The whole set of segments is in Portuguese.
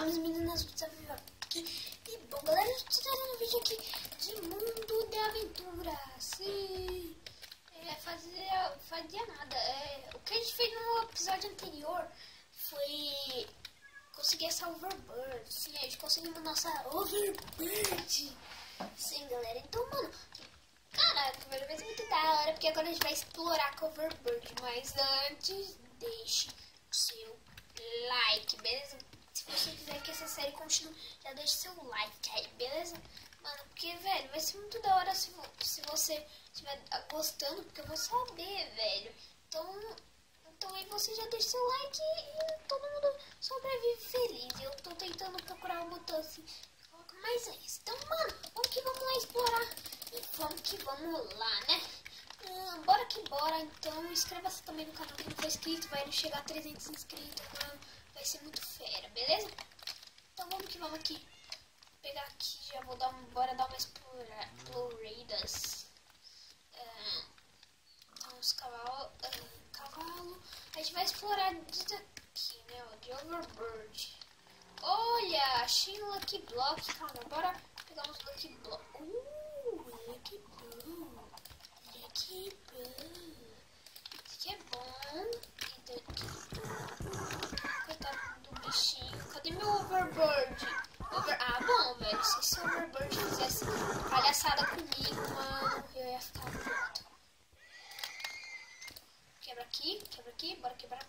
Olá, minhas meninas, aqui. E bom, galera, eu estou trazendo um vídeo aqui de mundo de aventura. Sim, fazia nada. O que a gente fez no episódio anterior foi conseguir essa Overbird. Sim, a gente conseguiu nossa Overbird. Sim, galera, então, mano, caraca, velho, vai ser muito da hora, porque agora a gente vai explorar com a Overbird. Mas antes, deixe o seu like, beleza? Se você quiser que essa série continue, já deixe seu like aí, beleza? Mano, porque, velho, vai ser muito da hora se você estiver gostando, porque eu vou saber, velho. Então aí você já deixa seu like e todo mundo sobrevive feliz. Eu tô tentando procurar um botão assim, coloca mais isso. Então, mano, vamos lá explorar. E vamos que vamos lá, né? Bora que bora. Então, inscreva-se também no canal quem não for inscrito. Vai chegar a 300 inscritos, mano. Vai ser muito fera, beleza? Então vamos que vamos aqui. Vou pegar aqui, já vou bora dar uma exploradas. Uns cavalo. A gente vai explorar disso aqui, né? Ó, de Overbird. Olha, achei um Lucky Block. Calma, bora pegar uns Lucky Block. Lucky Block. Lucky Block. Isso aqui é bom. E daqui. Coitado do bichinho. Cadê meu Overbird? Ah, bom, velho. Se esse Overbird fizesse palhaçada comigo, mano, eu ia ficar puto. Quebra aqui. Bora quebrar.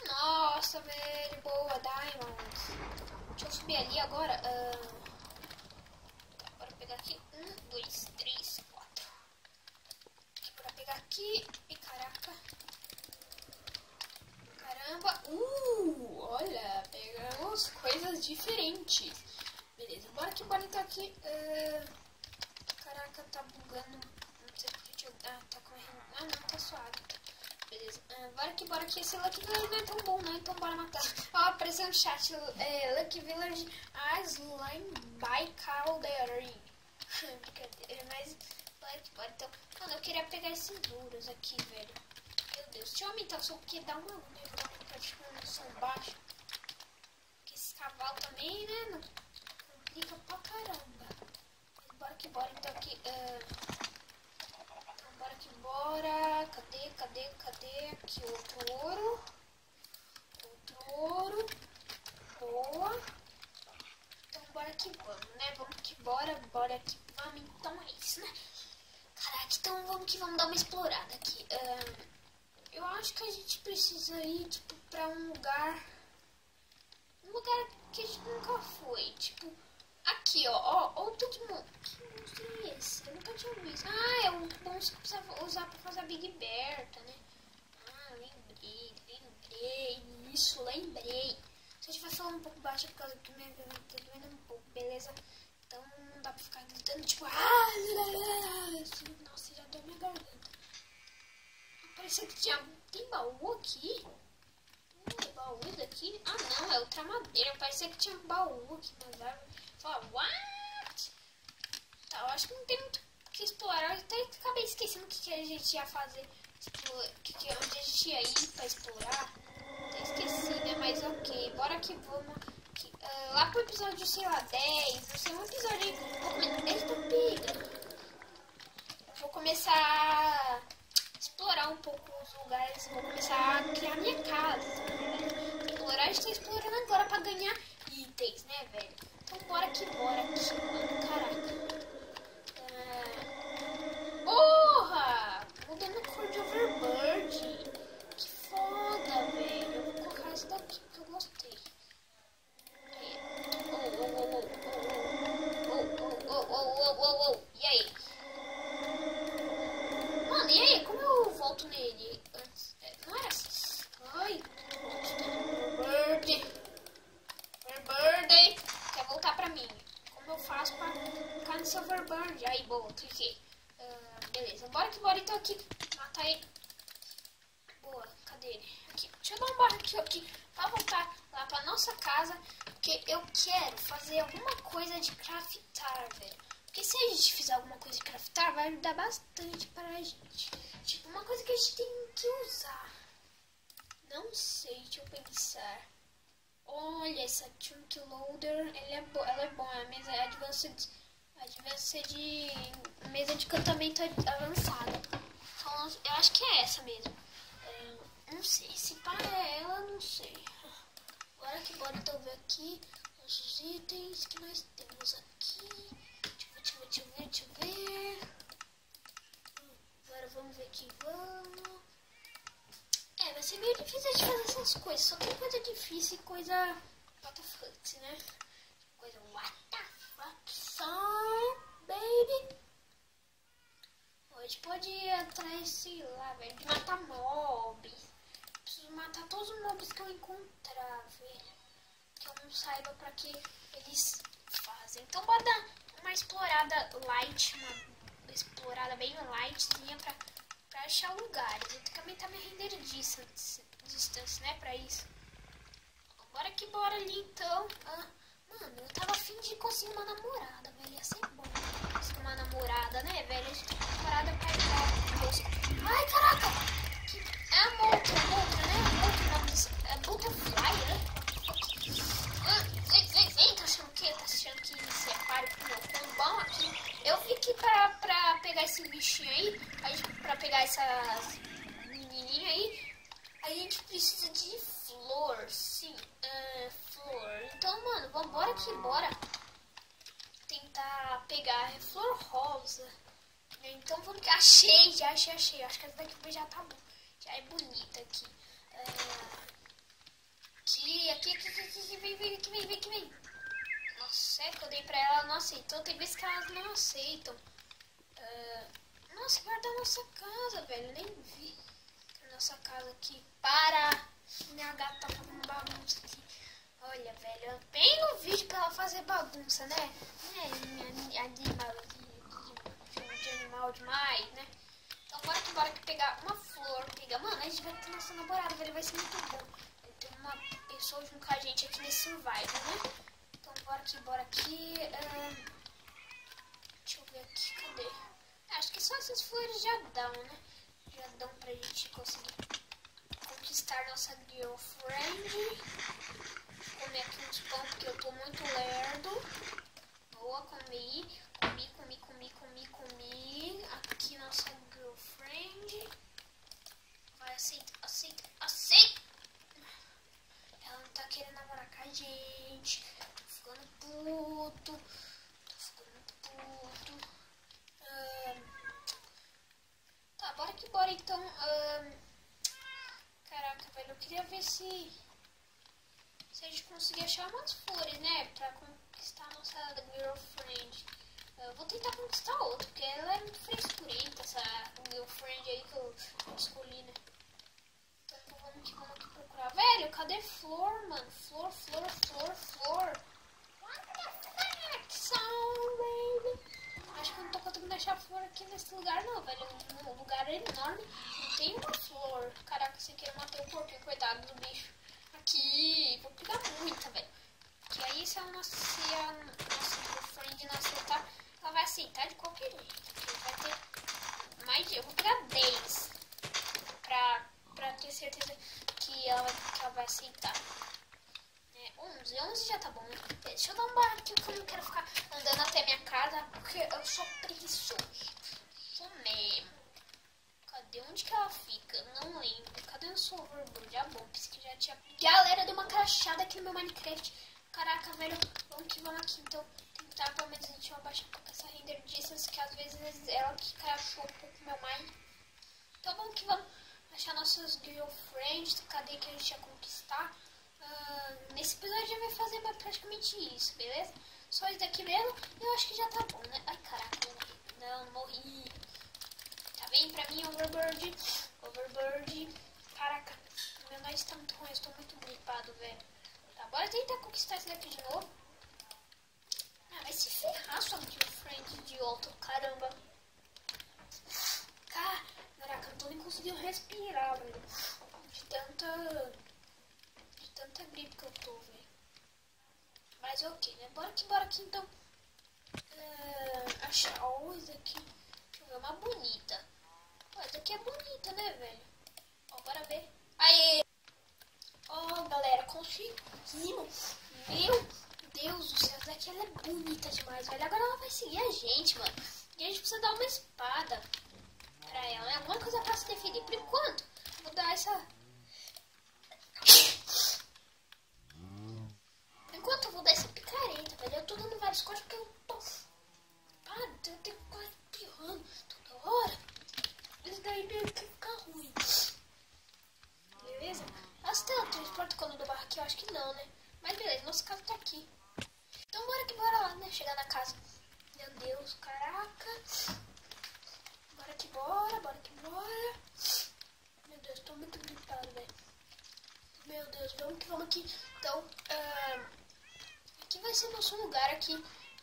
Nossa, velho. Boa, Diamonds. Deixa eu subir ali agora. Tá, bora pegar aqui. 1, 2, 3, 4. Bora pegar aqui. E caraca. Caramba. Olha, pegamos coisas diferentes. Beleza, bora então aqui. Caraca, tá bugando. Não sei porque eu... tá correndo. Não, tá suave. Beleza, bora que esse Lucky Village não é tão bom, né? Então bora matar. Ó, apareceu no chat, Lucky Village Slime by Calderin. Brincadeira, mas bora então. Mano, eu queria pegar esses duros aqui, velho. Meu Deus, deixa eu aumentar o som porque dá uma luz, eu vou aumentar tipo um som baixo. Porque esse cavalo também, né? Não complica pra caramba. Mas bora que bora então aqui. Bora que bora. Cadê? Aqui outro ouro. Boa. Então bora que vamos, né? Vamos que bora que vamos. Então é isso, né? Caraca, então vamos que vamos dar uma explorada aqui. Eu acho que a gente precisa ir, tipo, pra um lugar que a gente nunca foi. Tipo, aqui, ó, tudo de monstro. Que monstro é esse? Eu nunca tinha visto. É um monstro que precisa usar pra fazer a Big Berta, né? Lembrei. Isso, lembrei. Se a gente vai falar um pouco baixo, é por causa que minha garganta tá doendo um pouco, beleza? Então não dá pra ficar gritando, tipo, nossa, já deu minha garganta. Parecia que tem baú aqui. Baú daqui? Não, é outra madeira. Parecia que tinha um baú aqui nas árvores. Fala, what? Tá, eu acho que não tem muito o que explorar. Eu até acabei esquecendo o que a gente ia fazer. Tipo, onde a gente ia ir pra explorar. Até esqueci, né? Mas ok, bora que vamos. Lá pro episódio, sei lá, 10. Não sei, um episódio aí. Vou começar a explorar um pouco os lugares, vou começar a criar minha casa. Explorar, a gente tá explorando agora pra ganhar itens, né, velho? Então bora aqui, mano. Caraca. Porra! Mudando a cor de Overbird. Que foda, velho. Eu vou colocar essa daqui que eu gostei. E aí? Mano, e aí? Como eu volto nele? Antes, não era assim. Ai, Overbird. Quer voltar pra mim? Como eu faço pra ficar nesse Overbird? Aí, bom, cliquei. Beleza, bora então aqui. Matar ele. Boa, cadê ele? Aqui. Deixa eu dar um barco aqui pra voltar lá pra nossa casa. Porque eu quero fazer alguma coisa de craftar, velho. Porque se a gente fizer alguma coisa de craftar, vai ajudar bastante pra gente. Tipo, uma coisa que a gente tem que usar. Não sei, deixa eu pensar. Olha, essa Chunk Loader, ela é boa, a mesa Advanced de mesa de encantamento avançada. Então, eu acho que é essa mesmo. Não sei, se pá é ela, não sei. Agora que bora então ver aqui os itens que nós temos aqui. Deixa eu ver. Agora vamos ver aqui, vamos. Vai ser meio difícil de fazer essas coisas. Só tem coisa difícil e coisa what the fuck, né? Coisa what the fuck song, baby. Hoje pode ir atrás, sei lá, velho, de matar mobs. Preciso matar todos os mobs que eu encontrar, velho. Que eu não saiba pra que eles fazem. Então bora dar uma explorada light, uma explorada bem lightzinha pra achar lugares. Eu também tá me render distância, né, pra isso. Bora que bora ali, então. Mano, eu tava afim de conseguir uma namorada, velho. Ia ser bom conseguir uma namorada, né, velho? Namorada pra ir. Ai, caraca! É a Moltra, né? A Moltra, é Butterfly, né? Vem, tá achando que? Tá achando que isso é páreo pro meu combo? Bom, aqui. Eu vi que pra pegar esse bichinho aí, pra pegar essas menininhas aí, a gente precisa de flor, sim, flor. Então, mano, vambora que bora tentar pegar flor rosa. Então, vamos que achei. Acho que essa daqui já tá bom. Já é bonita aqui. Vem. Nossa, é que eu dei pra ela, ela não aceitou. Tem vezes que elas não aceitam. Nossa, guarda a nossa casa, velho. Nem vi. Nossa casa aqui. Para! Minha gata tá fazendo bagunça aqui. Olha, velho. Bem no vídeo pra ela fazer bagunça, né? Minha animal de animal demais, né? Então bora que pegar uma flor. Mano, a gente vai ter nossa namorada, velho. Vai ser muito bom. Tem uma pessoa junto com a gente aqui nesse survival, né? Então bora aqui. Deixa eu ver aqui, cadê? Acho que só essas flores já dão, né? Já dão pra gente conseguir conquistar nossa girlfriend. Comer aqui uns pão porque eu tô muito lerdo. Boa, comi. Aqui nossa girlfriend. Vai, aceita. Ela não tá querendo namorar com a gente. Tô ficando puto. Tá, bora então. Caraca, velho, eu queria ver se a gente conseguir achar umas flores, né? Pra conquistar a nossa girlfriend. Eu vou tentar conquistar outra, porque ela é muito frescurenta, essa girlfriend aí que eu escolhi, né? Então vamos aqui procurar. Velho, cadê flor, mano? Flor. What the fuck song, baby? Acho que eu não tô conseguindo achar flor aqui nesse lugar, não, velho. O lugar é enorme. Não tem uma flor. Caraca, você quer matar o porquinho, coitado do bicho. Aqui, vou pegar muita, velho. Porque aí se a nossa girlfriend não aceitar, ela vai aceitar de qualquer jeito. Porque vai ter mais de... Eu vou pegar 10 pra ter certeza que ela vai aceitar. 11 já tá bom, né? Deixa eu dar um barco aqui, que eu não quero ficar andando até minha casa, porque eu sou preguiçoso. Sou mesmo. Cadê? Onde que ela fica? Não lembro. Cadê o Silverbird? Já bom, pensei que já tinha... Galera, deu uma crashada aqui no meu Minecraft. Caraca, velho. Vamos aqui, então. Tentar, pelo menos, a gente vai abaixar um pouco essa render distance, que às vezes ela que crashou um pouco o meu Mine. Então vamos achar nossas girlfriends. Cadê que a gente ia conquistar? Nesse episódio a gente vai fazer praticamente isso, beleza? Só isso daqui mesmo, eu acho que já tá bom, né? Ai, caraca, não morri. Tá bem pra mim, Overbird. Caraca, meu nariz tá muito ruim, eu estou muito gripado, velho. Tá, bora tentar conquistar esse daqui de novo. Vai se ferrar, sua girlfriend idiota, caramba. Caraca, eu não tô nem conseguindo respirar, velho. De tanta gripe que eu tô, velho. Mas ok, né? Bora aqui então. Achar esse aqui. Deixa eu ver, uma bonita. Essa aqui é bonita, né, velho? Bora ver. Aê! Galera, seguimos. Meu Deus do céu, essa daqui ela é bonita demais, velho. Agora ela vai seguir a gente, mano. E a gente precisa dar uma espada pra ela, né? Alguma coisa pra se defender. Por enquanto, vou dar essa... Por enquanto eu vou dar essa picareta, velho. Eu tô dando vários cortes porque eu tô... eu tenho que ficar espirrando toda hora. Isso daí meio que fica ruim. Beleza? Nossa, tem o transporte quando do barco aqui? Eu acho que não, né? Mas beleza, nosso carro tá aqui. Então bora que bora lá, né? Chegar na casa. Meu Deus, caraca. Bora que bora, bora que bora. Meu Deus, tô muito gripado, velho. Meu Deus, vamos que vamos aqui. Então, aqui vai ser nosso lugar aqui.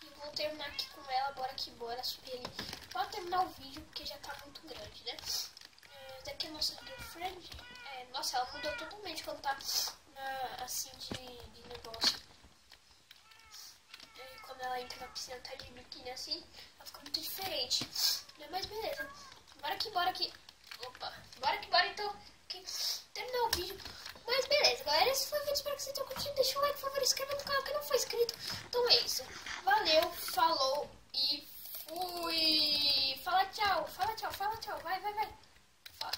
E vou terminar aqui com ela. Bora que bora, subir ali. Pode terminar o vídeo, porque já tá muito grande, né? Essa aqui é a nossa girlfriend. Nossa, ela mudou totalmente quando tá assim de negócio. Quando ela entra na piscina, tá de biquíni assim, ela fica muito diferente. Mas beleza. Bora que... Opa. Bora que bora, então. Terminar o vídeo. Mas beleza, galera. Esse foi o vídeo. Espero que vocês tenham curtido. Deixa um like, por favor, inscreva no canal que não foi inscrito. Então é isso. Valeu, falou e fui. Fala tchau, fala tchau, fala tchau. Vai.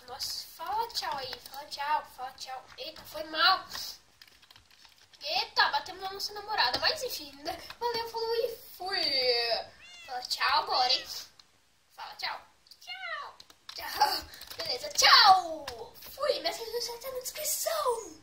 Nossa, fala tchau aí. Fala tchau. Eita, foi mal. Eita, batemos na nossa namorada. Mas enfim, né? Valeu, falou e fui. Fala tchau agora, hein? Fala tchau. Tchau. Beleza, tchau. Fui. Mensagem do chat tá na descrição.